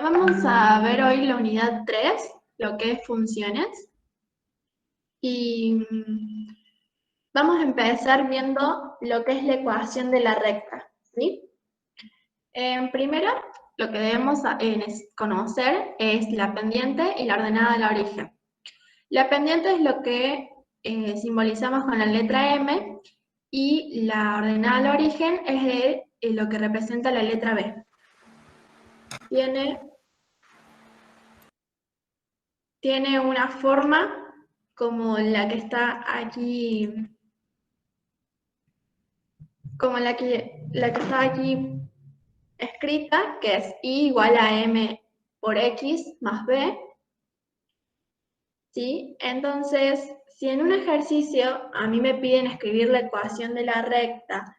Vamos a ver hoy la unidad 3, lo que es funciones. Y vamos a empezar viendo lo que es la ecuación de la recta, ¿sí? Primero, lo que debemos conocer es la pendiente y la ordenada del origen. La pendiente es lo que simbolizamos con la letra M y la ordenada del origen es lo que representa la letra B. Tiene una forma como la que está aquí, como la que está aquí escrita, que es I igual a M por X más B, ¿sí? Entonces, si en un ejercicio a mí me piden escribir la ecuación de la recta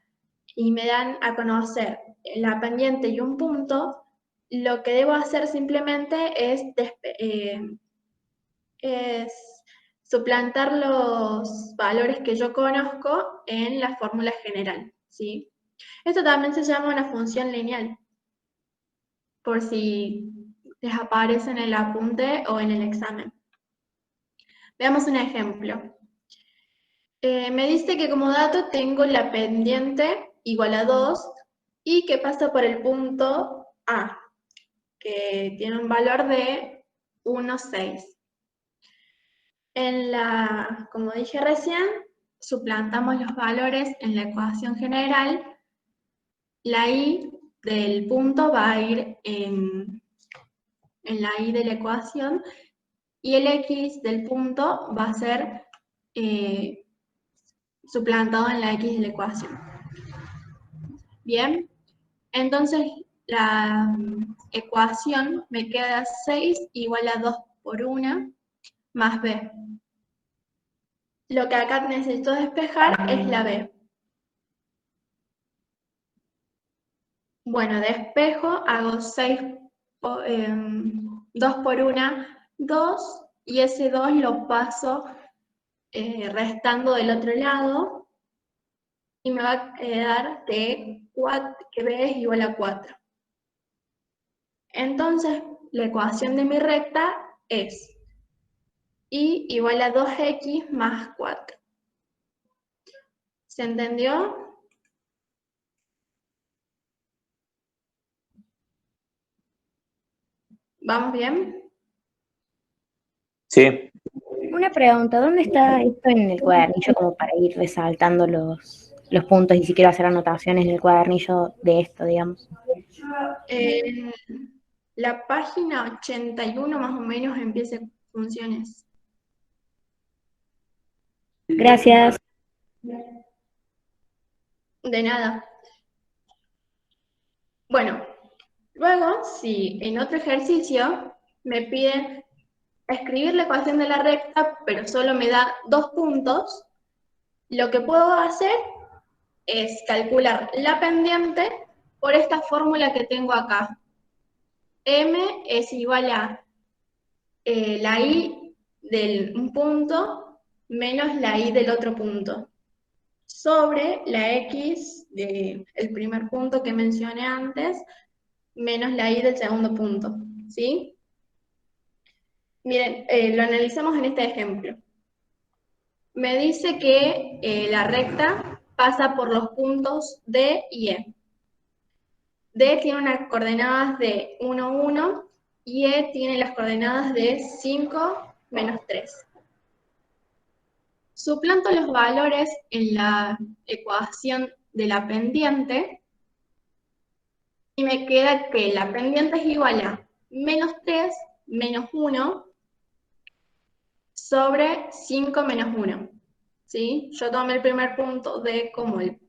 y me dan a conocer la pendiente y un punto, lo que debo hacer simplemente es suplantar los valores que yo conozco en la fórmula general, ¿sí? Esto también se llama una función lineal, por si les aparece en el apunte o en el examen. Veamos un ejemplo. Me dice que como dato tengo la pendiente igual a 2 y que pasa por el punto A, que tiene un valor de 1,6. Como dije recién, suplantamos los valores en la ecuación general. La y del punto va a ir en la y de la ecuación y el x del punto va a ser suplantado en la x de la ecuación. Bien, entonces la ecuación me queda 6 igual a 2 por 1 más b. Lo que acá necesito despejar es la b. Bueno, despejo, hago 2 por 1, 2, y ese 2 lo paso restando del otro lado, y me va a quedar que b es igual a 4. Entonces, la ecuación de mi recta es y igual a 2x más 4. ¿Se entendió? ¿Vamos bien? Sí, Una pregunta, ¿dónde está esto en el cuadernillo como para ir resaltando los puntos y si quiero hacer anotaciones en el cuadernillo de esto, digamos? En la página 81 más o menos empieza funciones. Gracias. De nada. Bueno, luego, si en otro ejercicio me piden escribir la ecuación de la recta, pero solo me da 2 puntos, lo que puedo hacer es calcular la pendiente por esta fórmula que tengo acá. M es igual a la i de un punto menos la i del otro punto, sobre la x del primer punto que mencioné antes, menos la i del segundo punto, ¿sí? Miren, lo analizamos en este ejemplo. Me dice que la recta pasa por los puntos D y E. D tiene unas coordenadas de 1, 1, y E tiene las coordenadas de 5, menos 3. Suplanto los valores en la ecuación de la pendiente y me queda que la pendiente es igual a menos 3 menos 1 sobre 5 menos 1. ¿Sí? Yo tomé el primer punto D como el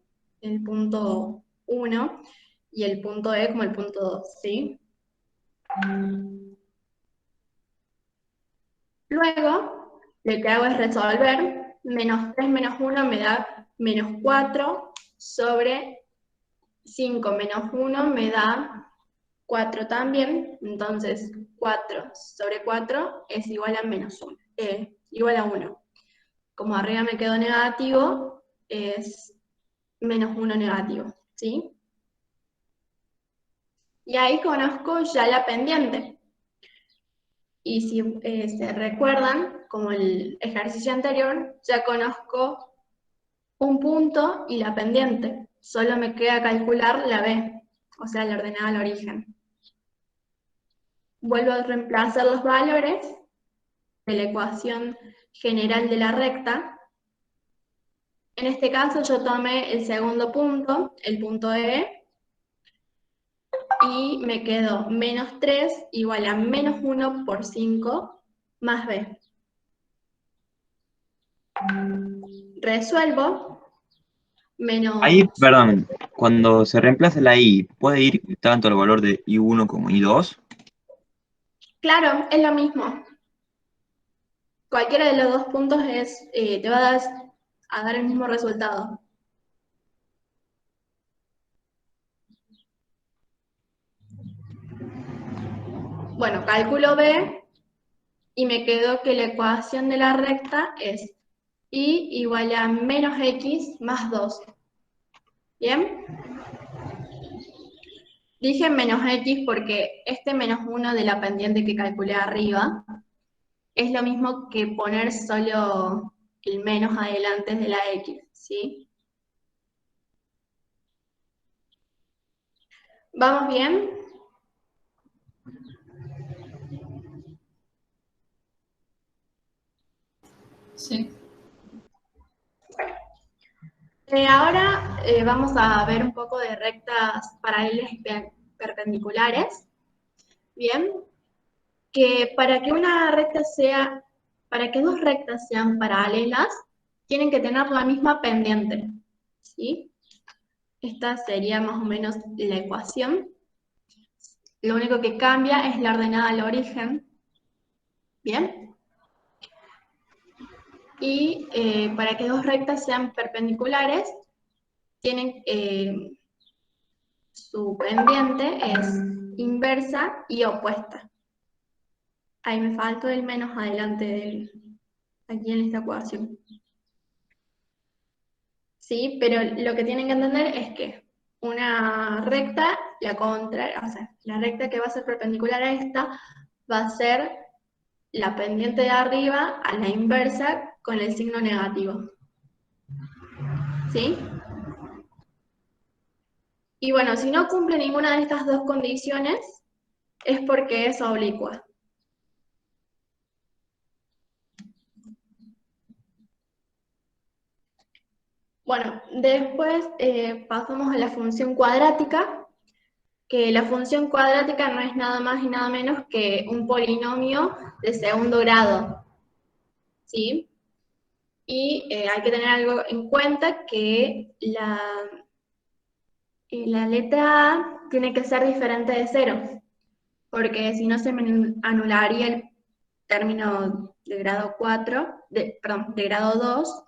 punto 1 y el punto E como el punto 2. ¿Sí? Luego, lo que hago es resolver. Menos 3 menos 1 me da menos 4 sobre 5 menos 1 me da 4 también. Entonces, 4 sobre 4 es igual a menos 1. Igual a 1. Como arriba me quedó negativo, es menos 1 negativo. ¿Sí? Y ahí conozco ya la pendiente. Y si se recuerdan, como el ejercicio anterior, ya conozco un punto y la pendiente. Solo me queda calcular la B, o sea, la ordenada al origen. Vuelvo a reemplazar los valores de la ecuación general de la recta. En este caso yo tomé el segundo punto, el punto E, y me quedó menos 3 igual a menos 1 por 5 más B. Resuelvo, menos... Ahí, perdón, cuando se reemplaza la I, ¿puede ir tanto el valor de I1 como I2? Claro, es lo mismo. Cualquiera de los dos puntos te va a dar el mismo resultado. Bueno, cálculo B y me quedó que la ecuación de la recta es y igual a menos x más 2. ¿Bien? Dije menos x porque este menos 1 de la pendiente que calculé arriba es lo mismo que poner solo el menos adelante de la x, ¿sí? ¿Vamos bien? Sí. Ahora vamos a ver un poco de rectas paralelas y perpendiculares. Bien, que para que una recta sea, para que dos rectas sean paralelas, tienen que tener la misma pendiente, ¿sí? Esta sería más o menos la ecuación. Lo único que cambia es la ordenada al origen, ¿bien? Y para que dos rectas sean perpendiculares, tienen, su pendiente es inversa y opuesta. Ahí me faltó el menos adelante aquí en esta ecuación. Sí, pero lo que tienen que entender es que una recta, o sea, la recta que va a ser perpendicular a esta, va a ser la pendiente de arriba a la inversa con el signo negativo. ¿Sí? Y bueno, si no cumple ninguna de estas dos condiciones, es porque es oblicua. Bueno, después pasamos a la función cuadrática, que la función cuadrática no es nada más y nada menos que un polinomio de segundo grado, ¿sí? Y hay que tener algo en cuenta, que la letra A tiene que ser diferente de 0, porque si no se me anularía el término de grado 4, perdón, de grado 2,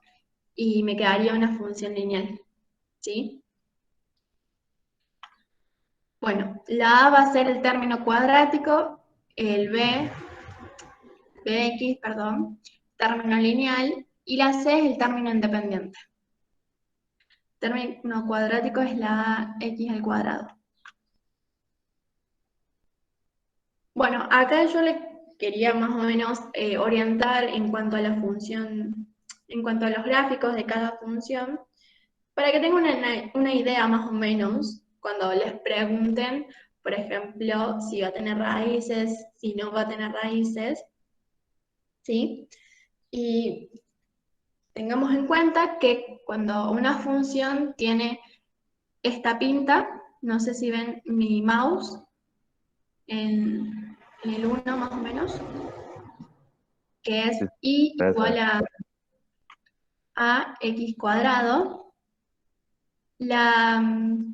y me quedaría una función lineal, ¿sí? Bueno, la A va a ser el término cuadrático, el Bx, perdón, término lineal, y la C es el término independiente. Término cuadrático es la x al cuadrado. Bueno, acá yo le quería más o menos orientar en cuanto a la función, en cuanto a los gráficos de cada función, para que tengan una idea más o menos cuando les pregunten, por ejemplo, si va a tener raíces, si no va a tener raíces, ¿sí? Y tengamos en cuenta que cuando una función tiene esta pinta, no sé si ven mi mouse en el 1 más o menos, que es y igual a x cuadrado, la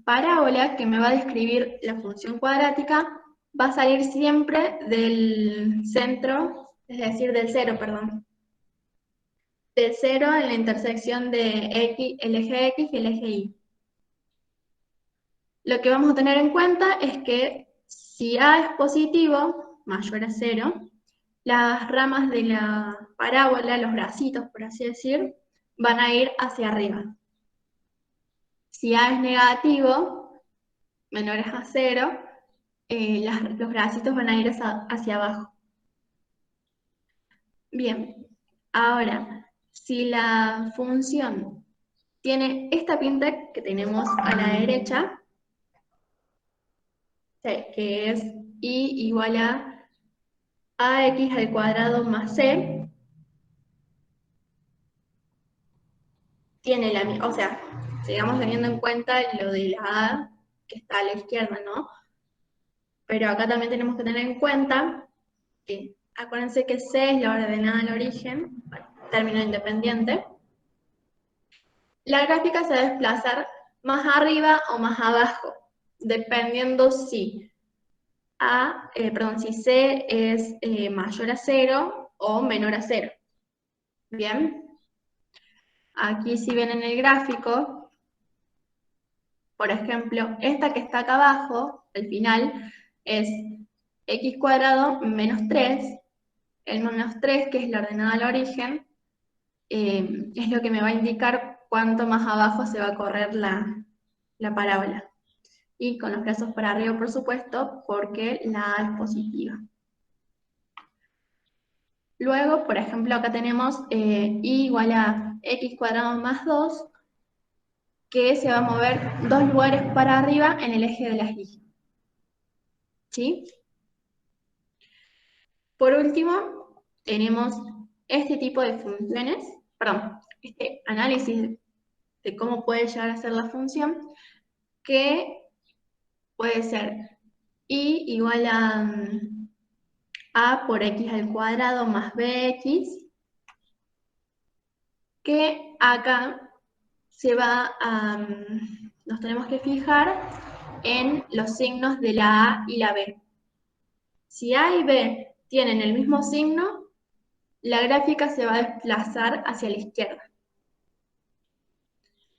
parábola que me va a describir la función cuadrática va a salir siempre del centro, es decir, del cero, perdón. Del cero en la intersección de x, el eje x y el eje y. Lo que vamos a tener en cuenta es que si a es positivo, mayor a 0, las ramas de la parábola, los bracitos, por así decir, van a ir hacia arriba. Si a es negativo, menores a 0, los bracitos van a ir hacia abajo. Bien, ahora, si la función tiene esta pinta que tenemos a la derecha, que es y igual a ax al cuadrado más c, tiene o sea, sigamos teniendo en cuenta lo de la a que está a la izquierda, ¿no? Pero acá también tenemos que tener en cuenta que, acuérdense que c es la ordenada al origen, término independiente. La gráfica se va a desplazar más arriba o más abajo, dependiendo si si C es mayor a 0 o menor a 0. Bien, aquí si ven en el gráfico, por ejemplo, esta que está acá abajo, al final, es x cuadrado menos 3. El menos 3, que es la ordenada al origen, es lo que me va a indicar cuánto más abajo se va a correr la parábola. Y con los brazos para arriba, por supuesto, porque la A es positiva. Luego, por ejemplo, acá tenemos y igual a x cuadrado más 2, que se va a mover 2 lugares para arriba en el eje de las y. ¿Sí? Por último, tenemos este tipo de funciones, perdón, este análisis de cómo puede llegar a ser la función, que puede ser y igual a por x al cuadrado más bx, que acá nos tenemos que fijar en los signos de la A y la B. Si A y B tienen el mismo signo, la gráfica se va a desplazar hacia la izquierda.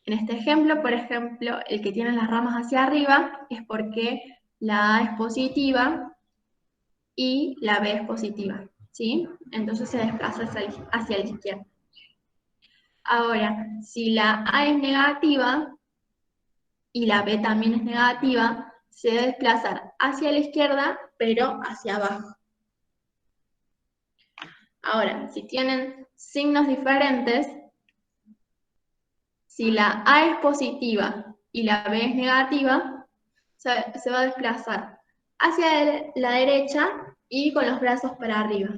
En este ejemplo, por ejemplo, el que tiene las ramas hacia arriba es porque la A es positiva y la B es positiva, ¿sí? Entonces se desplaza hacia la izquierda. Ahora, si la A es negativa y la B también es negativa, se debe desplazar hacia la izquierda, pero hacia abajo. Ahora, si tienen signos diferentes, si la A es positiva y la B es negativa, se va a desplazar hacia la derecha y con los brazos para arriba.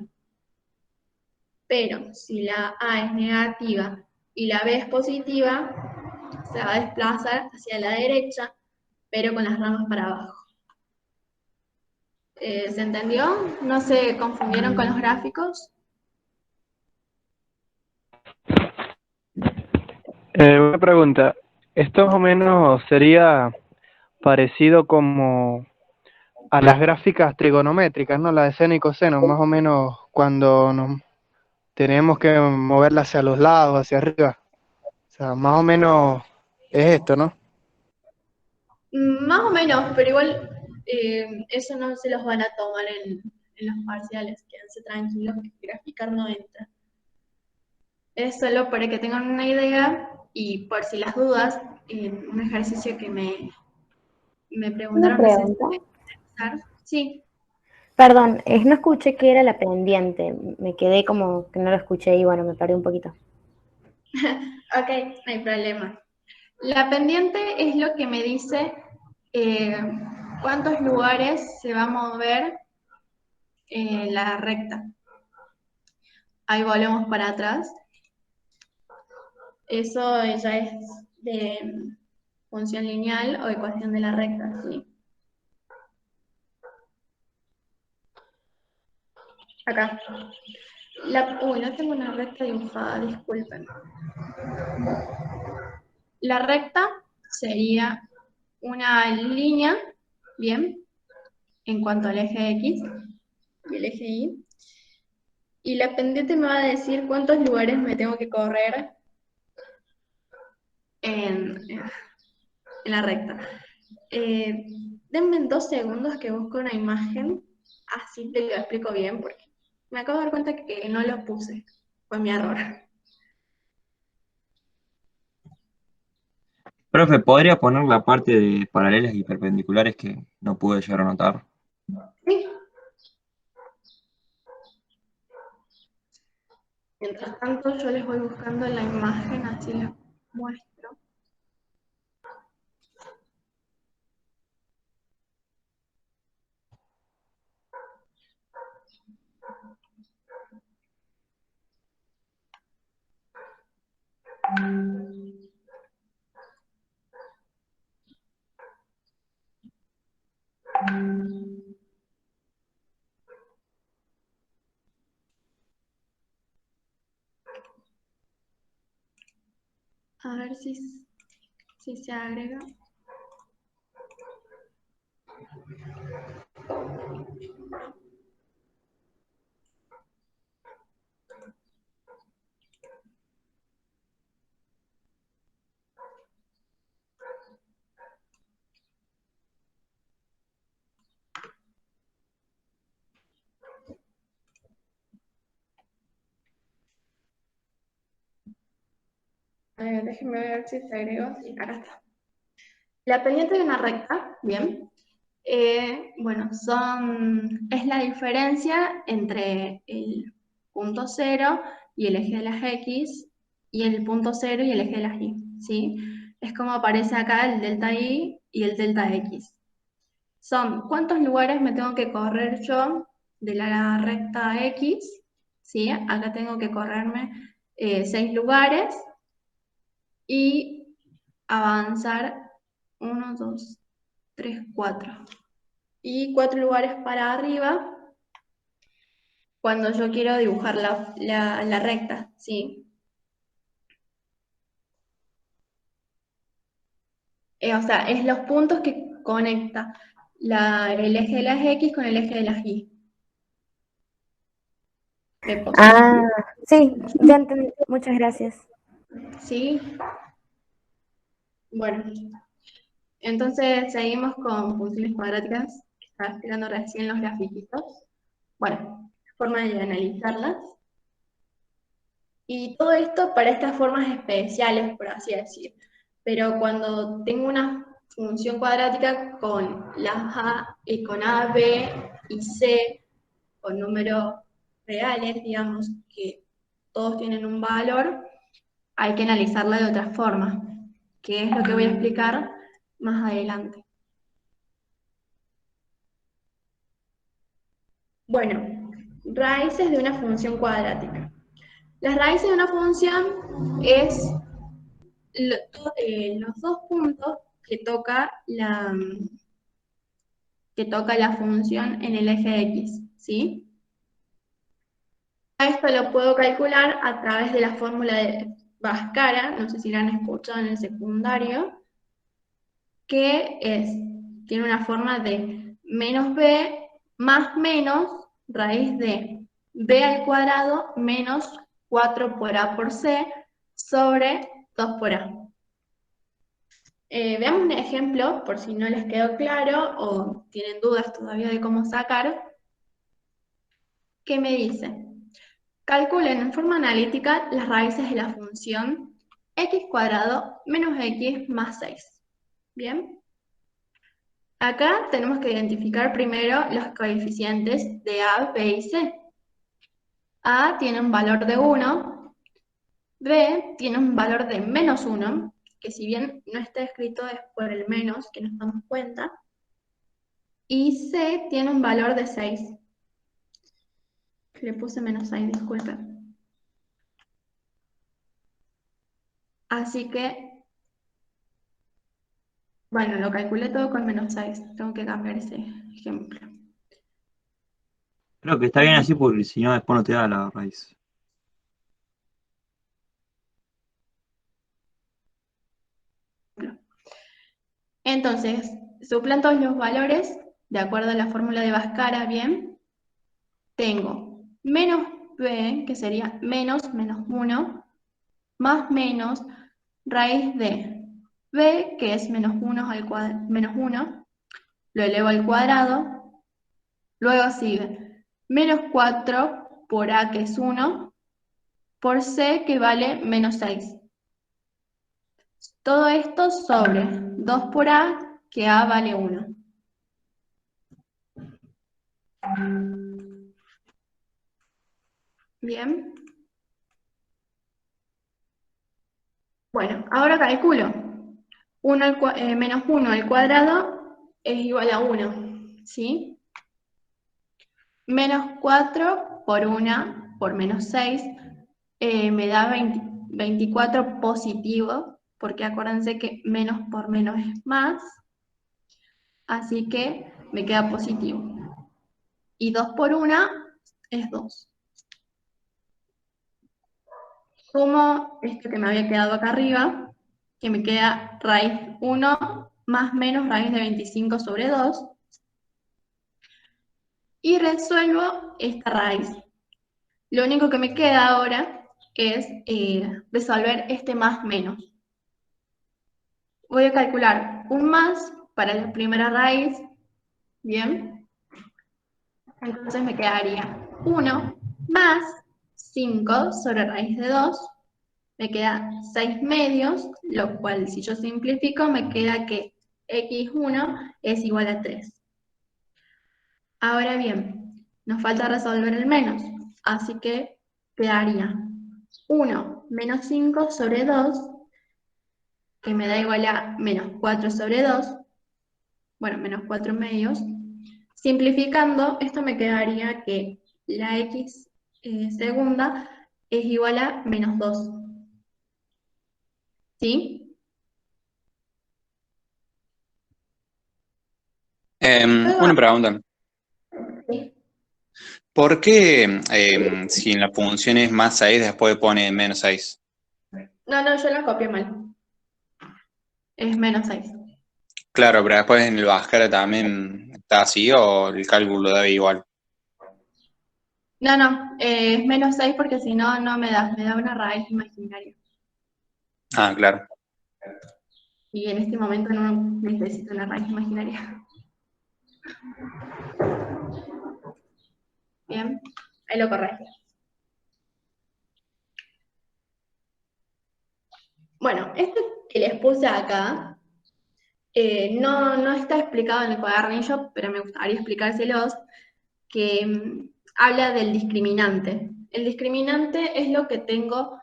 Pero si la A es negativa y la B es positiva, se va a desplazar hacia la derecha, pero con las ramas para abajo. ¿Se entendió? ¿No se confundieron con los gráficos? Una pregunta. Esto más o menos sería parecido como a las gráficas trigonométricas, ¿no? La de seno y coseno, más o menos cuando nos tenemos que moverla hacia los lados, hacia arriba. O sea, más o menos es esto, ¿no? Más o menos, pero igual eso no se los van a tomar en los parciales, quédense tranquilos que graficar no entra. Es solo para que tengan una idea y por si las dudas, un ejercicio que me Una preguntaron pregunta. Sí. Perdón, no escuché qué era la pendiente. Me quedé como que no lo escuché y bueno, me perdí un poquito. Ok, no hay problema. La pendiente es lo que me dice cuántos lugares se va a mover la recta. Ahí volvemos para atrás. Eso ya es de función lineal o ecuación de la recta, ¿sí? Acá. Uy, no tengo una recta dibujada, disculpen. La recta sería una línea, bien, en cuanto al eje X y el eje Y. Y la pendiente me va a decir cuántos lugares me tengo que correr en la recta. Denme 2 segundos que busco una imagen, así te lo explico bien, porque me acabo de dar cuenta que no lo puse, fue mi error. Profe, ¿podría poner la parte de paralelas y perpendiculares que no pude llegar a notar? Mientras tanto, yo les voy buscando la imagen, así les muestro. A ver si se agrega. Déjenme ver si se agregó. Sí, acá está. La pendiente de una recta, bien. Bueno, es la diferencia entre el punto cero y el eje de las X y el punto cero y el eje de las Y, ¿sí? Es como aparece acá el delta Y y el delta X. Son cuántos lugares me tengo que correr yo de la recta X, ¿sí? Acá tengo que correrme 6 lugares y avanzar 1, 2, 3, 4. Y 4 lugares para arriba cuando yo quiero dibujar la recta, ¿sí? O sea, es los puntos que conecta el eje de las X con el eje de las Y. De Ah, sí, ya entendí. Muchas gracias. ¿Sí? Bueno, entonces seguimos con funciones cuadráticas. Estaba explicando recién los grafiquitos. Bueno, forma de analizarlas. Y todo esto para estas formas especiales, por así decir. Pero cuando tengo una función cuadrática con con A, B y C, con números reales, digamos, que todos tienen un valor, hay que analizarla de otra forma, que es lo que voy a explicar más adelante. Bueno, raíces de una función cuadrática. Las raíces de una función es los dos puntos que toca la función en el eje X, ¿sí? Esto lo puedo calcular a través de la fórmula de Bhaskara, no sé si la han escuchado en el secundario, que tiene una forma de menos b más menos raíz de b al cuadrado menos 4 por a por c sobre 2 por a. Veamos un ejemplo, por si no les quedó claro o tienen dudas todavía de cómo sacar. ¿Qué me dice? Calculen en forma analítica las raíces de la función x cuadrado menos x más 6. ¿Bien? Acá tenemos que identificar primero los coeficientes de a, b y c. A tiene un valor de 1, b tiene un valor de menos 1, que si bien no está escrito es por el menos que nos damos cuenta, y C tiene un valor de 6. Le puse menos 6, disculpen. Así que, bueno, lo calculé todo con menos 6. Tengo que cambiar ese ejemplo. Creo que está bien así porque si no después no te da la raíz. Entonces, suplanto los valores de acuerdo a la fórmula de Bhaskara, ¿bien? Tengo menos b, que sería menos 1, más menos raíz de b, que es menos 1 menos 1, lo elevo al cuadrado, luego sigue menos 4 por a, que es 1, por c, que vale menos 6. Todo esto sobre 2 por a, que a vale 1. Bien. Bueno, ahora calculo. Menos 1 al cuadrado es igual a 1, ¿sí? Menos 4 por 1 por menos 6 me da 24 positivo, porque acuérdense que menos por menos es más, así que me queda positivo. Y 2 por 1 es 2. Sumo esto que me había quedado acá arriba, que me queda raíz 1 más menos raíz de 25 sobre 2. Y resuelvo esta raíz. Lo único que me queda ahora es resolver este más menos. Voy a calcular un más para la primera raíz. Bien. Entonces me quedaría 1 más 5 sobre raíz de 2. Me queda 6 medios, lo cual si yo simplifico me queda que x1 es igual a 3. Ahora bien, nos falta resolver el menos, así que quedaría 1 menos 5 sobre 2, que me da igual a menos 4 sobre 2, bueno, menos 4 medios. Simplificando, esto me quedaría que la x segunda es igual a menos 2. ¿Sí? Una pregunta. Sí. ¿Por qué si en la función es más 6, después pone menos 6? No, yo lo copié mal. Es menos 6. Claro, pero después en el Bhaskara también está así o el cálculo da igual. No, es menos 6 porque si no, no me da una raíz imaginaria. Ah, claro. Y en este momento no necesito una raíz imaginaria. Bien, ahí lo corregí. Bueno, esto que les puse acá no está explicado en el cuadernillo, pero me gustaría explicárselos, que habla del discriminante. El discriminante es lo que tengo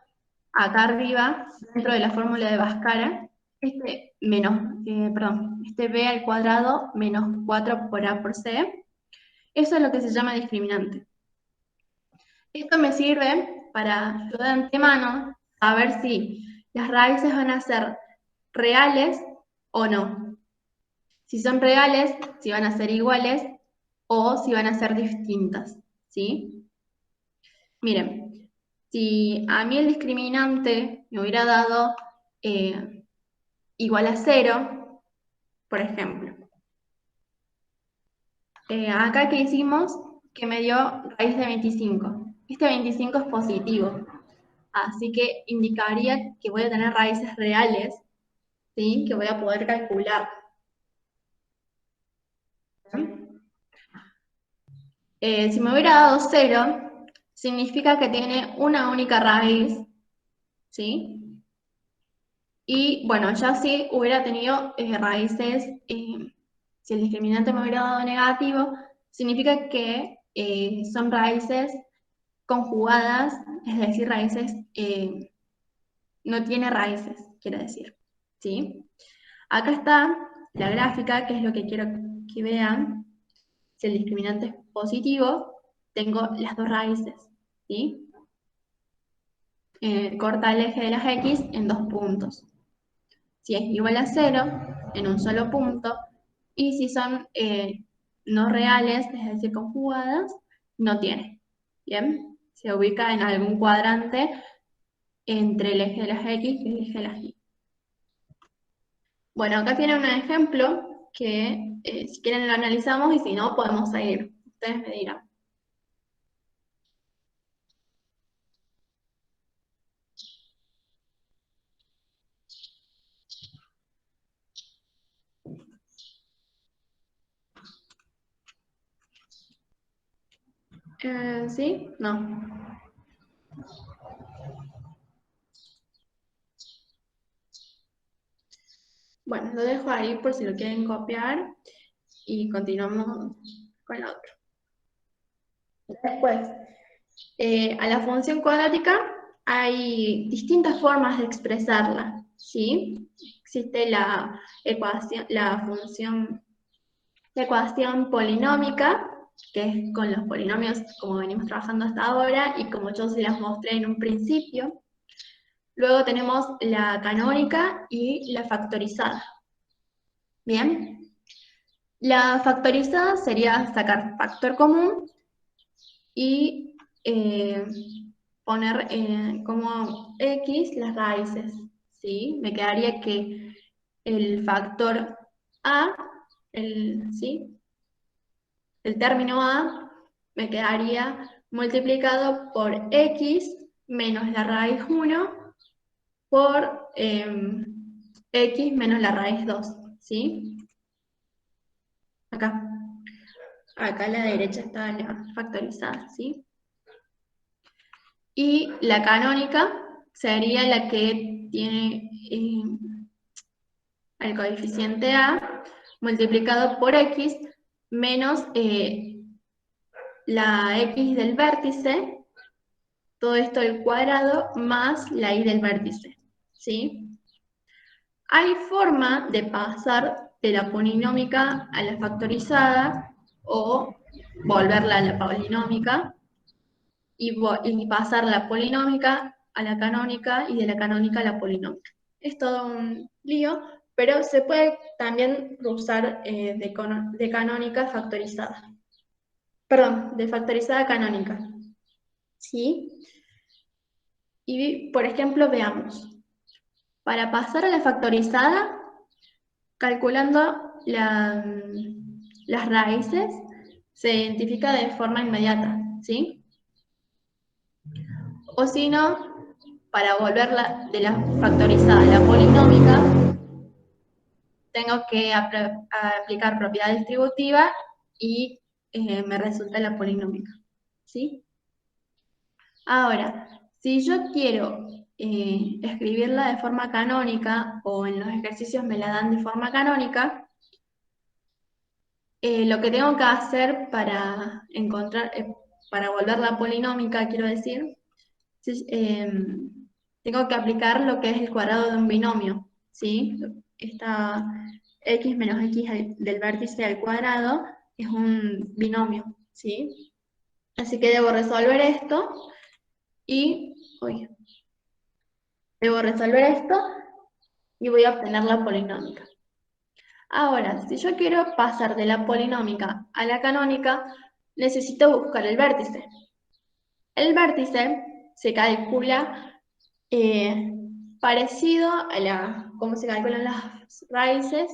acá arriba, dentro de la fórmula de Bhaskara, este b al cuadrado menos 4 por a por c. Eso es lo que se llama discriminante. Esto me sirve para yo de antemano saber si las raíces van a ser reales o no. Si son reales, si van a ser iguales o si van a ser distintas, ¿sí? Miren, si a mí el discriminante me hubiera dado igual a 0, por ejemplo. Acá que hicimos, que me dio raíz de 25. Este 25 es positivo, así que indicaría que voy a tener raíces reales, ¿sí? Que voy a poder calcular. Si me hubiera dado 0, significa que tiene una única raíz, ¿sí? Y bueno, ya si hubiera tenido raíces, si el discriminante me hubiera dado negativo, significa que son raíces conjugadas, es decir, raíces, no tiene raíces, quiero decir, ¿sí? Acá está la gráfica, que es lo que quiero que vean. Si el discriminante es positivo, tengo las dos raíces, ¿sí? Corta el eje de las x en 2 puntos. Si es igual a 0, en un solo punto, y si son no reales, es decir, conjugadas, no tiene. ¿Bien? Se ubica en algún cuadrante entre el eje de las x y el eje de las y. Bueno, acá tienen un ejemplo que si quieren lo analizamos y si no, podemos seguir. Ustedes me dirán. ¿Sí? No. Bueno, lo dejo ahí por si lo quieren copiar y continuamos con la otra. Después, a la función cuadrática hay distintas formas de expresarla, ¿sí? Existe la ecuación polinómica, que es con los polinomios como venimos trabajando hasta ahora y como yo se las mostré en un principio. Luego tenemos la canónica y la factorizada. Bien. La factorizada sería sacar factor común y poner como x las raíces, ¿sí? Me quedaría que el factor a, ¿sí? El término a me quedaría multiplicado por x menos la raíz 1 por x menos la raíz 2, ¿sí? Acá. Acá a la derecha está la factorizada, ¿sí? Y la canónica sería la que tiene el coeficiente a multiplicado por x menos la x del vértice, todo esto al cuadrado, más la y del vértice, ¿sí? Hay forma de pasar de la polinómica a la factorizada o volverla a la polinómica y pasar la polinómica a la canónica y de la canónica a la polinómica. Es todo un lío, pero se puede también usar de canónica factorizada. Perdón, de factorizada a canónica. ¿Sí? Y, por ejemplo, veamos. Para pasar a la factorizada, calculando las raíces, se identifica de forma inmediata, ¿sí? O si no, para volverla de la factorizada a la polinómica, tengo que aplicar propiedad distributiva y me resulta la polinómica, ¿sí? Ahora, si yo quiero escribirla de forma canónica, o en los ejercicios me la dan de forma canónica, lo que tengo que hacer para encontrar, para volverla polinómica, quiero decir, tengo que aplicar lo que es el cuadrado de un binomio, ¿sí? Esta x menos x del vértice al cuadrado es un binomio, ¿sí? Así que debo resolver esto y... debo resolver esto y voy a obtener la polinómica. Ahora, si yo quiero pasar de la polinómica a la canónica, necesito buscar el vértice. El vértice se calcula parecido a cómo se calculan las raíces,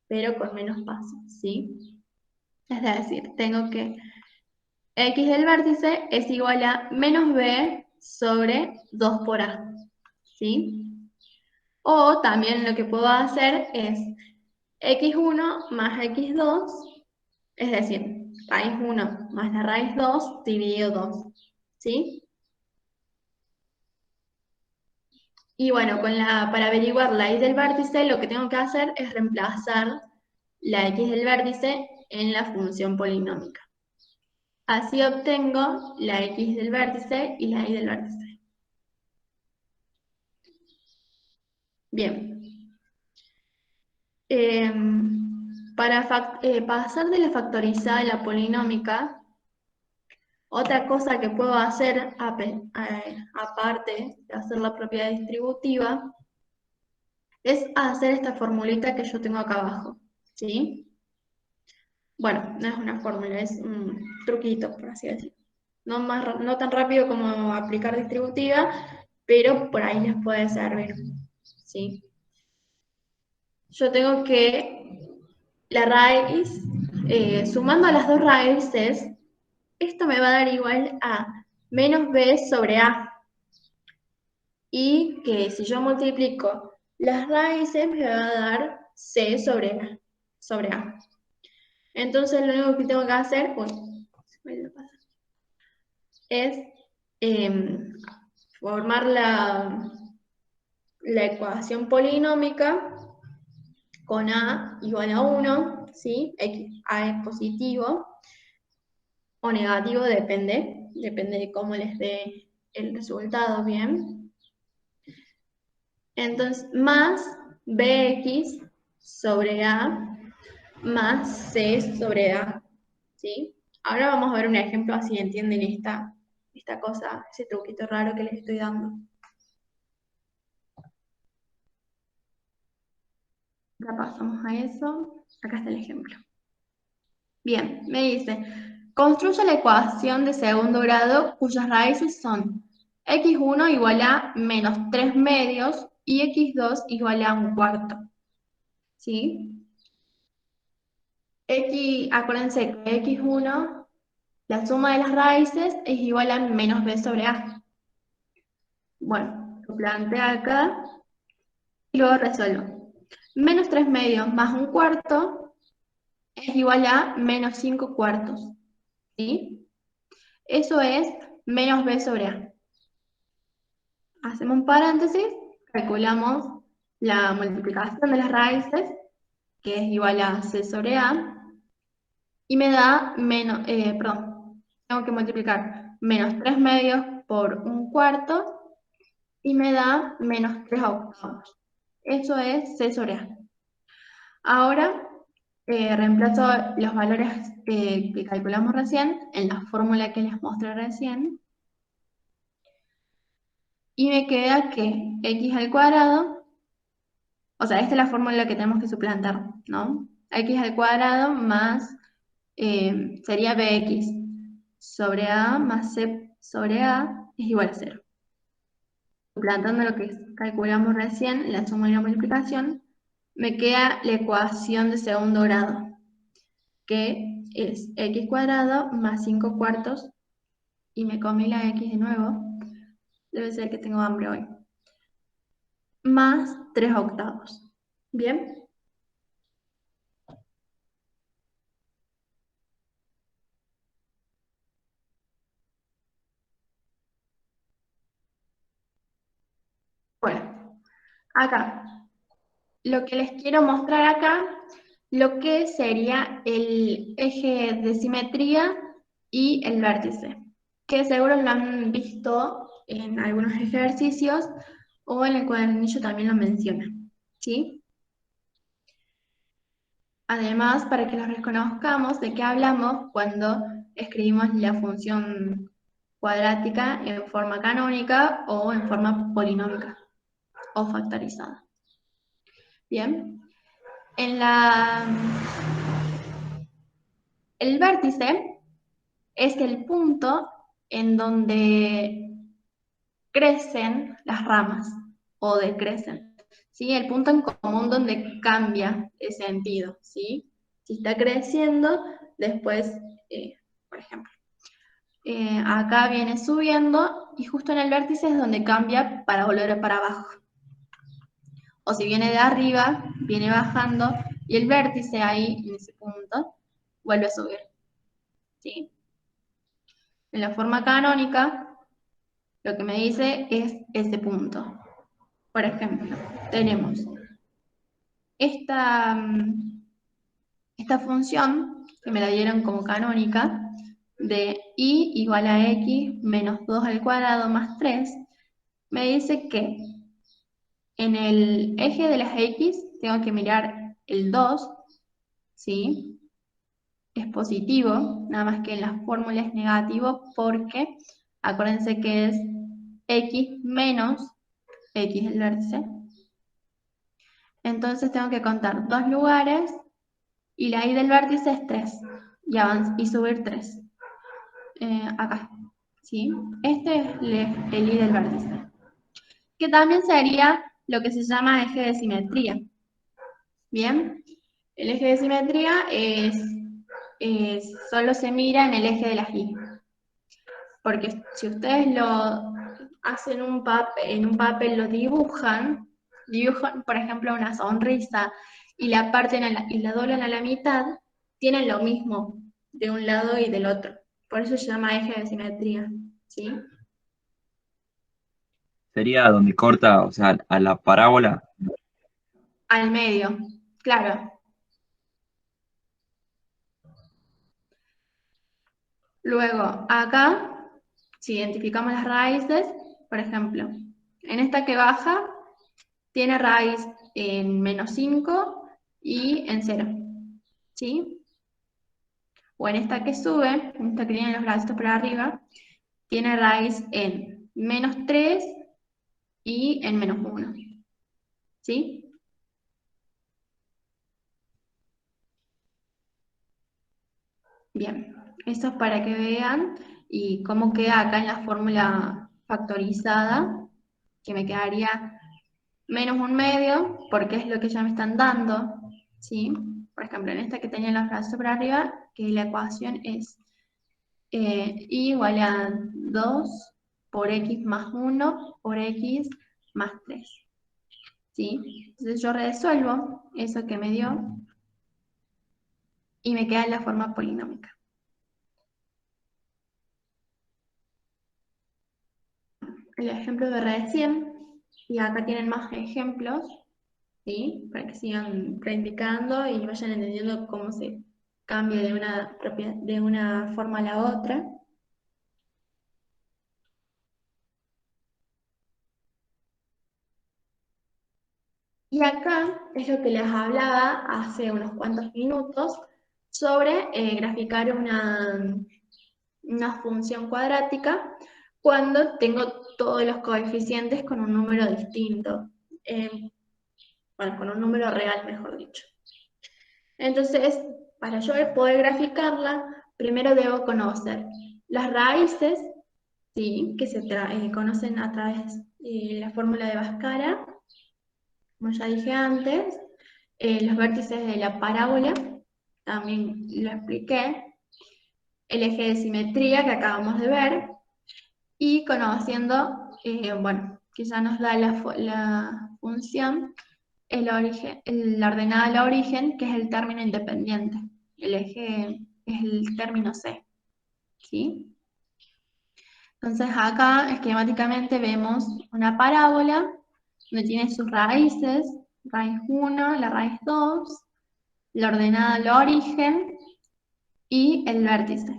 pero con menos pasos, ¿sí? Es decir, tengo que x del vértice es igual a menos b sobre 2 por a, ¿sí? O también lo que puedo hacer es x1 más x2, es decir, raíz 1 más la raíz 2 dividido 2, ¿sí? Y bueno, para averiguar la y del vértice, lo que tengo que hacer es reemplazar la x del vértice en la función polinómica. Así obtengo la x del vértice y la y del vértice. Bien. Para pasar de la factorizada a la polinómica, otra cosa que puedo hacer, aparte de hacer la propiedad distributiva, es hacer esta formulita que yo tengo acá abajo, ¿sí? Bueno, no es una fórmula, es un truquito, por así decirlo. No tan rápido como aplicar distributiva, pero por ahí les puede servir, ¿sí? Yo tengo que la raíz, sumando las dos raíces, esto me va a dar igual a menos b sobre a. Y que si yo multiplico las raíces me va a dar c sobre a. Entonces lo único que tengo que hacer es formar la ecuación polinómica con a igual a 1, ¿sí? A es positivo o negativo, depende de cómo les dé el resultado, ¿bien? Entonces, más bx sobre a más c sobre a, ¿sí? Ahora vamos a ver un ejemplo así entienden esta cosa, ese truquito raro que les estoy dando. Ya pasamos a eso. Acá está el ejemplo. Bien, me dice, construye la ecuación de segundo grado cuyas raíces son x1 igual a menos 3 medios y x2 igual a un cuarto. ¿Sí? Acuérdense que x1, la suma de las raíces es igual a menos b sobre a. Bueno, lo planteo acá y luego resuelvo. Menos 3 medios más un cuarto es igual a menos 5 cuartos. ¿Sí? Eso es menos b sobre a. Hacemos un paréntesis, calculamos la multiplicación de las raíces, que es igual a c sobre a, y me da menos, tengo que multiplicar menos 3 medios por un cuarto, y me da menos 3 octavos. Eso es c sobre a. Ahora, reemplazo los valores que calculamos recién en la fórmula que les mostré recién, y me queda que x al cuadrado, o sea, esta es la fórmula que tenemos que suplantar, ¿no? X al cuadrado más, sería bx sobre a más c sobre a es igual a 0. Suplantando lo que calculamos recién, la suma y la multiplicación, me queda la ecuación de segundo grado, que es x cuadrado más 5 cuartos, y me comí la x de nuevo, debe ser que tengo hambre hoy, más 3 octavos. ¿Bien? Bueno, acá, lo que les quiero mostrar acá, lo que sería el eje de simetría y el vértice, que seguro lo han visto en algunos ejercicios o en el cuadernillo también lo menciona, ¿sí? Además, para que los reconozcamos de qué hablamos cuando escribimos la función cuadrática en forma canónica o en forma polinómica o factorizada. Bien, el vértice es el punto en donde crecen las ramas o decrecen, ¿sí? El punto en común donde cambia el sentido, ¿sí? Si está creciendo, después, por ejemplo, acá viene subiendo y justo en el vértice es donde cambia para volver para abajo. O si viene de arriba, viene bajando y el vértice ahí, en ese punto, vuelve a subir, ¿sí? En la forma canónica, lo que me dice es ese punto. Por ejemplo, tenemos esta, esta función, que me la dieron como canónica, de y igual a x menos 2 al cuadrado más 3, me dice que en el eje de las x tengo que mirar el 2, ¿sí? Es positivo, nada más que en la fórmula es negativo porque acuérdense que es x menos x el vértice. Entonces tengo que contar 2 lugares y la y del vértice es 3 y subir 3. Acá, ¿sí? Este es el y del vértice, que también sería lo que se llama eje de simetría. Bien, el eje de simetría solo se mira en el eje de las y, porque si ustedes lo hacen en un papel, lo dibujan, por ejemplo una sonrisa y la parten y la doblan a la mitad, tienen lo mismo de un lado y del otro. Por eso se llama eje de simetría, ¿sí? Sería donde corta, o sea, a la parábola. Al medio, claro. Luego, acá si identificamos las raíces, por ejemplo, en esta que baja, tiene raíz en -5 y en 0, ¿sí? O en esta que sube, en esta que tiene los bracitos para arriba, tiene raíz en -3 y en -1, ¿sí? Bien, eso es para que vean y cómo queda acá en la fórmula factorizada, que me quedaría -1/2, porque es lo que ya me están dando, ¿sí? Por ejemplo, en esta que tenía los brazos para arriba, que la ecuación es y igual a 2 por x más 1 por x más 3, ¿sí? Entonces yo resuelvo eso que me dio y me queda la forma polinómica. El ejemplo de recién, y acá tienen más ejemplos, ¿sí? Para que sigan practicando y vayan entendiendo cómo se cambia de una forma a la otra. Y acá es lo que les hablaba hace unos cuantos minutos sobre graficar una función cuadrática cuando tengo todos los coeficientes con un número distinto. Bueno, con un número real, mejor dicho. Entonces, para yo poder graficarla, primero debo conocer las raíces, ¿sí? Que se conocen a través de la fórmula de Bhaskara, como ya dije antes, los vértices de la parábola, también lo expliqué, el eje de simetría que acabamos de ver, y conociendo, bueno, que ya nos da la función, la ordenada al origen, que es el término independiente. El eje es el término C, ¿sí? Entonces acá, esquemáticamente, vemos una parábola donde tiene sus raíces, raíz 1, la raíz 2, la ordenada al origen y el vértice,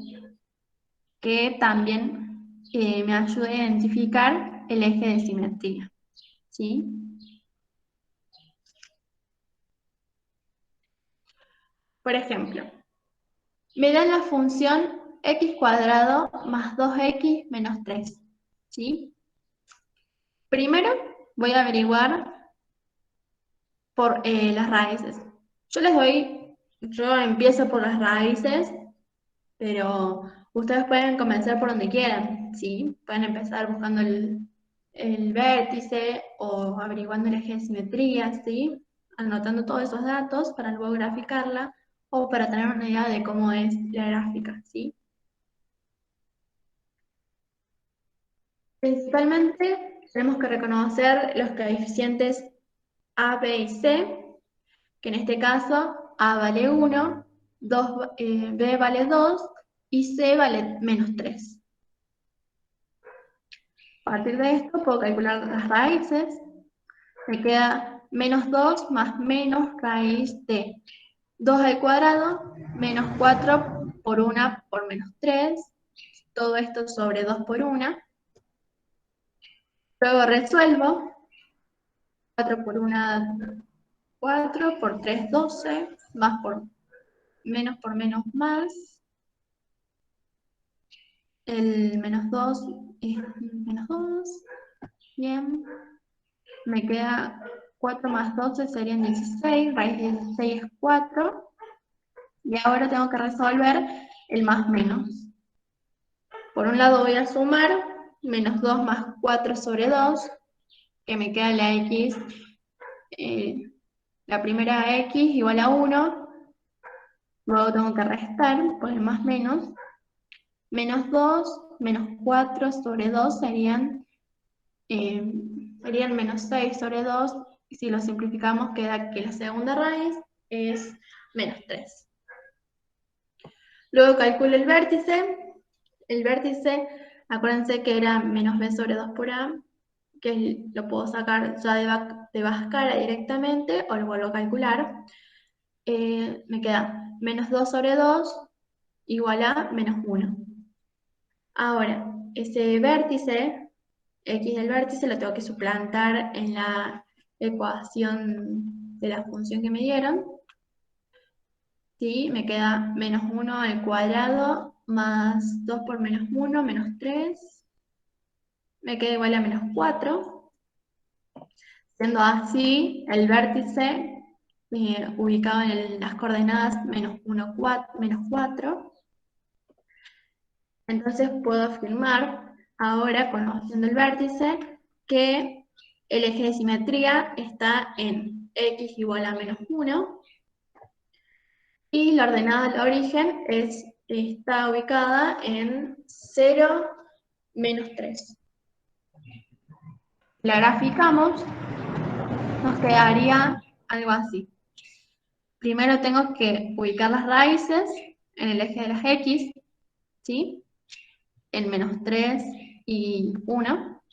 que también me ayuda a identificar el eje de simetría, ¿sí? Por ejemplo, me dan la función x² más 2x menos 3, ¿sí? Primero voy a averiguar por las raíces. Yo empiezo por las raíces, pero ustedes pueden comenzar por donde quieran, ¿sí? Pueden empezar buscando el vértice o averiguando el eje de simetría, ¿sí? Anotando todos esos datos para luego graficarla o para tener una idea de cómo es la gráfica, ¿sí? Principalmente tenemos que reconocer los coeficientes A, B y C, que en este caso A vale 1, B vale 2 y C vale -3. A partir de esto puedo calcular las raíces. Me queda -2 más menos raíz de 2² menos 4 por 1 por -3. Todo esto sobre 2 por 1. Luego resuelvo. 4 por 1, 4, por 3, 12, más por menos más. El -2 es -2. Bien. Me queda 4 más 12 serían 16, raíz de 16 es 4. Y ahora tengo que resolver el más menos. Por un lado voy a sumar -2 más 4 sobre 2, que me queda la x, la primera x igual a 1. Luego tengo que restar por el más menos. -2 menos 4 sobre 2 serían -6 sobre 2. Y si lo simplificamos queda que la segunda raíz es -3. Luego calculo el vértice. El vértice, acuérdense que era -b sobre 2 por a, que lo puedo sacar ya de Bhaskara directamente o lo vuelvo a calcular. Me queda -2 sobre 2 igual a -1. Ahora, ese vértice, x del vértice, lo tengo que suplantar en la ecuación de la función que me dieron. ¿Sí? Me queda menos 1 al cuadrado más 2 por menos 1, menos 3. Me queda igual a menos 4. Siendo así, el vértice ubicado en las coordenadas menos 1, menos 4. Entonces puedo afirmar ahora, conociendo el vértice, que el eje de simetría está en x igual a menos 1 y la ordenada del origen está ubicada en 0, menos 3. La graficamos, nos quedaría algo así. Primero tengo que ubicar las raíces en el eje de las x, ¿sí? En menos 3 y 1.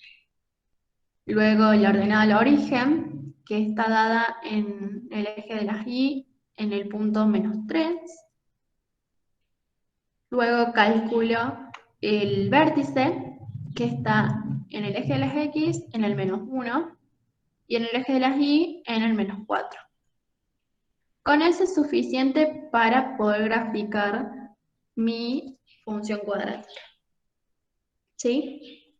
Luego la ordenada del origen, que está dada en el eje de las y en el punto menos 3. Luego calculo el vértice, que está en el eje de las x en el menos 1 y en el eje de las y en el menos 4. Con eso es suficiente para poder graficar mi función cuadrática. ¿Sí?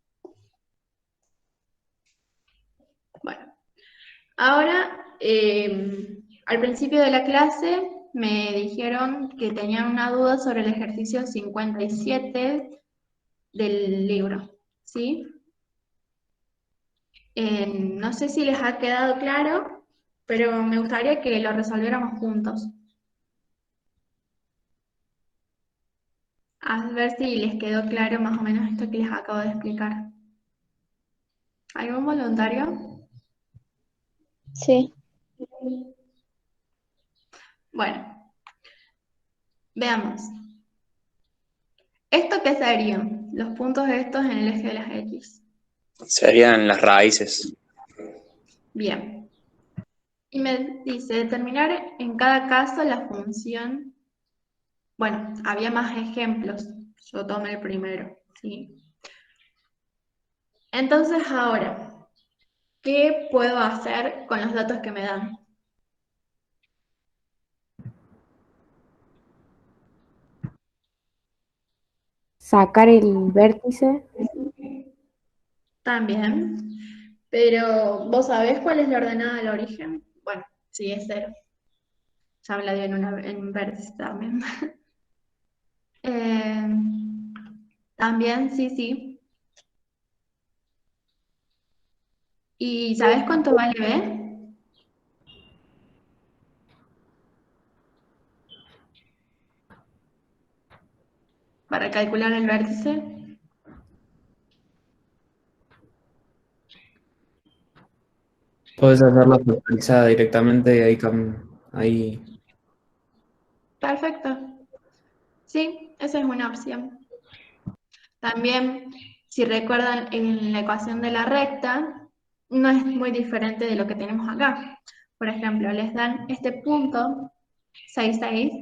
Bueno, ahora al principio de la clase me dijeron que tenían una duda sobre el ejercicio 57 del libro, ¿sí? No sé si les ha quedado claro, pero me gustaría que lo resolviéramos juntos. A ver si les quedó claro más o menos esto que les acabo de explicar. ¿Algún voluntario? Sí. Bueno, veamos. ¿Esto qué serían? Los puntos estos en el eje de las X. Serían las raíces. Bien. Y me dice determinar en cada caso la función. Bueno, había más ejemplos. Yo tomé el primero, ¿sí? Entonces ahora, ¿qué puedo hacer con los datos que me dan? Sacar el vértice. También. Pero, ¿vos sabés cuál es la ordenada del origen? Bueno, sí, es 0. Ya me la dio en un vértice también. Eh, también, sí, sí. ¿Y sabes cuánto vale B? Para calcular el vértice. Puedes hacerla personalizada directamente ahí, ahí. Perfecto. Sí, esa es una opción. También, si recuerdan, en la ecuación de la recta, no es muy diferente de lo que tenemos acá. Por ejemplo, les dan este punto, 6, 6,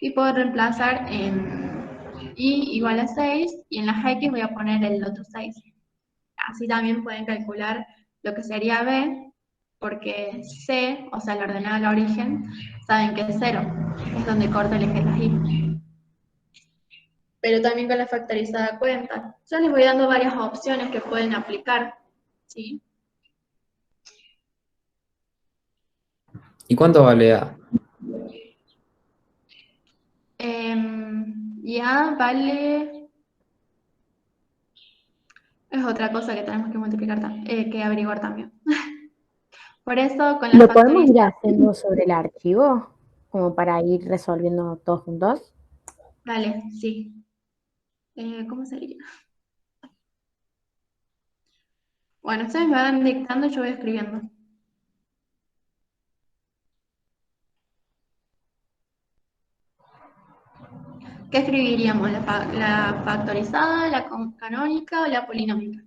y puedo reemplazar en y igual a 6, y en las x voy a poner el otro 6. Así también pueden calcular lo que sería b, porque c, o sea, la ordenada del origen, saben que es 0, es donde corta el eje de las y. Pero también con la factorizada cuenta. Yo les voy dando varias opciones que pueden aplicar, ¿sí? ¿Y cuánto vale A? Ya vale... Es otra cosa que tenemos que multiplicar, que averiguar también. Por eso, con la ¿Lo podemos ir factorización... haciendo sobre el archivo? Como para ir resolviendo todos juntos. Vale, sí. ¿Cómo sería? Bueno, ustedes me van dictando y yo voy escribiendo. ¿Qué escribiríamos? ¿La factorizada, la canónica o la polinómica?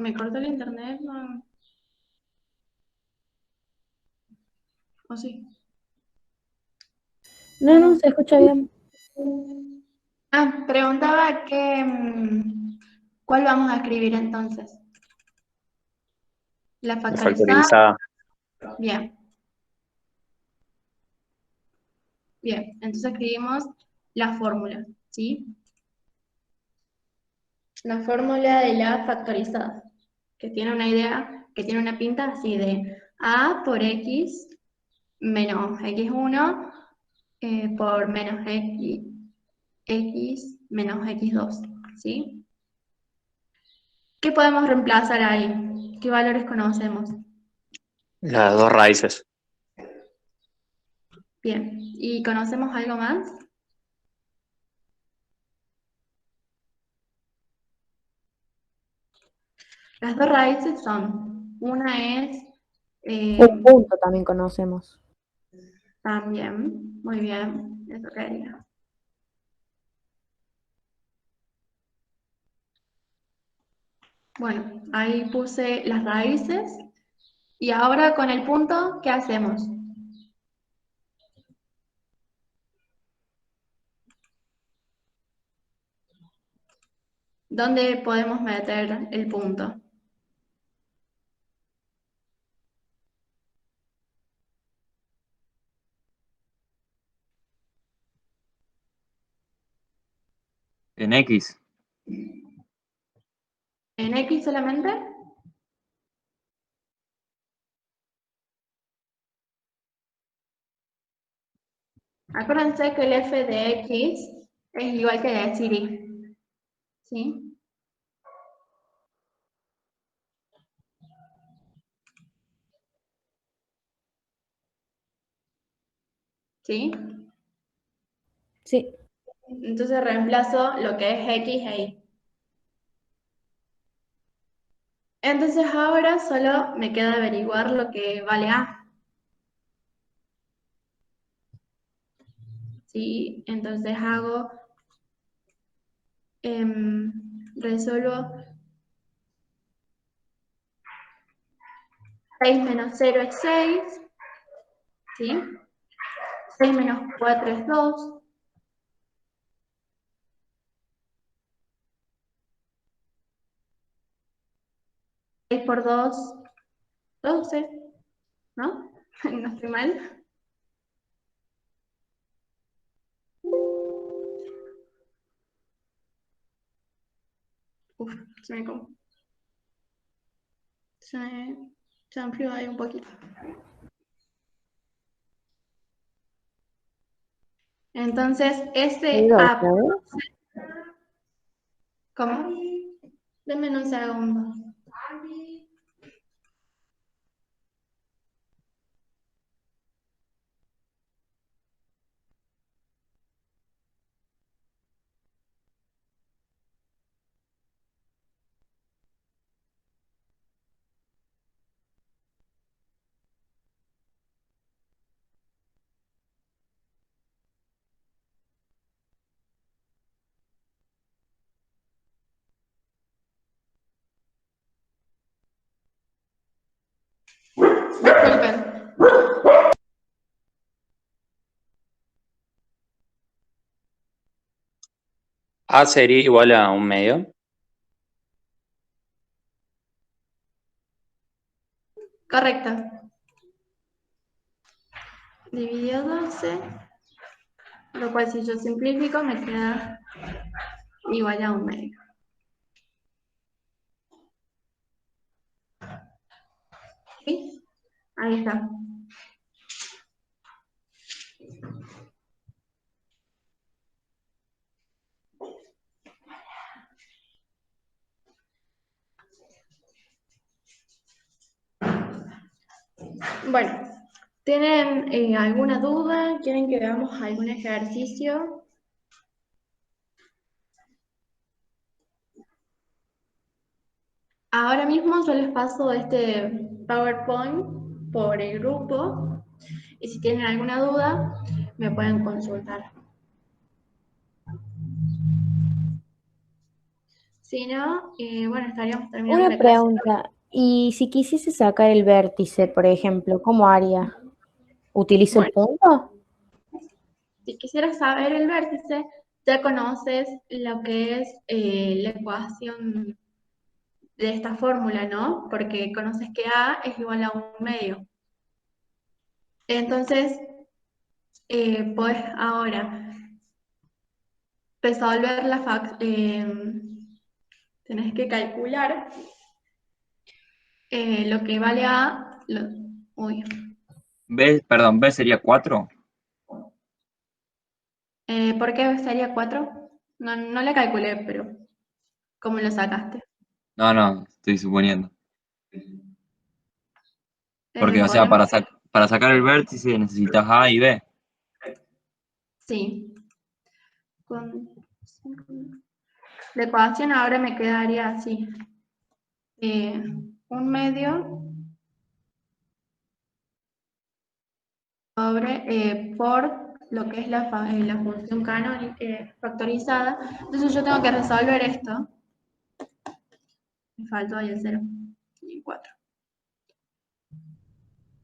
me cortó el internet, no. ¿O sí? No, se escucha bien. Preguntaba ¿cuál vamos a escribir entonces? La factorizada. Factorizada. Bien. Bien, entonces escribimos la fórmula, ¿sí? La fórmula de la factorizada, que tiene una idea, que tiene una pinta así de A por X menos X1 por menos X menos X2, ¿sí? ¿Qué podemos reemplazar ahí? ¿Qué valores conocemos? Las dos raíces. Bien, ¿y conocemos algo más? Las dos raíces son, una es Un punto también conocemos. también, muy bien, eso quería. Bueno, ahí puse las raíces y ahora con el punto, ¿qué hacemos? ¿Dónde podemos meter el punto? En X. ¿En X solamente? Acuérdense que el f de X es igual que decir Y, ¿sí? ¿Sí? Sí. Entonces reemplazo lo que es X e Y. Entonces ahora solo me queda averiguar lo que vale A. ¿Sí? Entonces hago, resuelvo 6 menos 0 es 6, ¿sí? 6 menos 4 es 2. 6 por 2, 12, ¿no? No estoy mal. Uf, se me como. Se amplió ahí un poquito. Entonces, ese A, ¿cómo? Denme un segundo. Disculpen. A sería igual a un medio. Correcto. Dividido 12, lo cual si yo simplifico me queda igual a un medio. ¿Sí? Ahí está. Bueno, ¿tienen alguna duda? ¿Quieren que veamos algún ejercicio? Ahora mismo yo les paso este PowerPoint por el grupo y si tienen alguna duda me pueden consultar. Si no, bueno, estaríamos terminando Una la clase. pregunta. ¿Y si quisiese sacar el vértice, por ejemplo, cómo haría? ¿Utilizo el Bueno, punto? si quisieras saber el vértice, ya conoces lo que es la ecuación de esta fórmula, ¿no? Porque conoces que A es igual a 1/2. Entonces, podés ahora resolver tenés que calcular lo que vale A, uy, Perdón, B sería 4. ¿por qué sería 4? No, no le calculé, pero ¿cómo lo sacaste? No, estoy suponiendo. Porque, o sea, Ponemos, para sacar el vértice necesitas A y B. sí, con, la ecuación ahora me quedaría así. 1/2 por lo que es la función canónica factorizada. Entonces yo tengo que resolver esto. Me faltó ahí el 0 y el 4.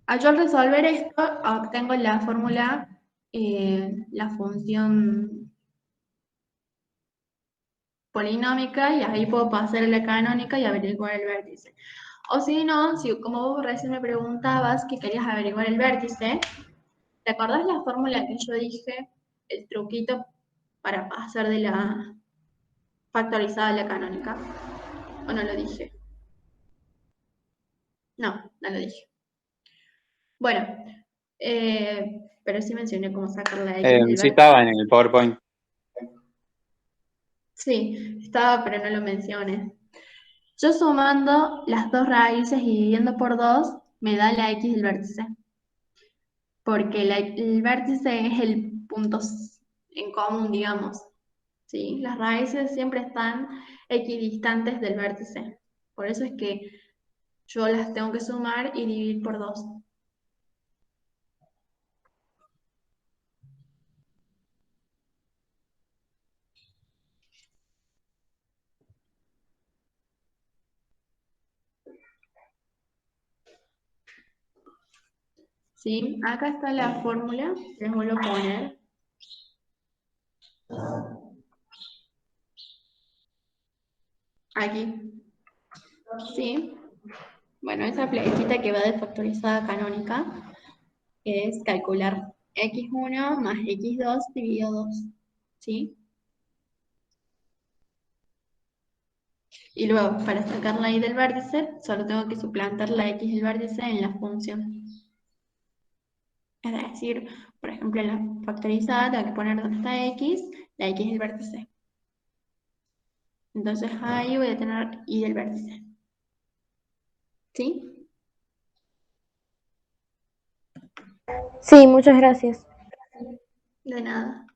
Al yo resolver esto, obtengo la fórmula, la función polinómica, y ahí puedo pasar a la canónica y averiguar el vértice. O si no, si como vos recién me preguntabas que querías averiguar el vértice, ¿te acordás la fórmula que yo dije? El truquito para pasar de la factorizada a la canónica. ¿O no lo dije? No lo dije. Bueno, pero sí mencioné cómo sacar la X del Sí vértice. estaba en el PowerPoint. Sí, estaba, pero no lo mencioné. Yo sumando las dos raíces y dividiendo por 2 me da la X del vértice. Porque el vértice es el punto en común, digamos. ¿Sí? Las raíces siempre están equidistantes del vértice. Por eso es que yo las tengo que sumar y dividir por 2. ¿Sí? Acá está la fórmula, les vuelvo a poner. Aquí. ¿Sí? Bueno, esa flechita que va de factorizada canónica es calcular x1 más x2 dividido 2. ¿Sí? Y luego, para sacar la y del vértice, solo tengo que suplantar la x del vértice en la función. Es decir, por ejemplo, en la factorizada tengo que poner donde está x, la x del vértice. Entonces ahí voy a tener y del vértice. ¿Sí? Sí, muchas gracias. De nada.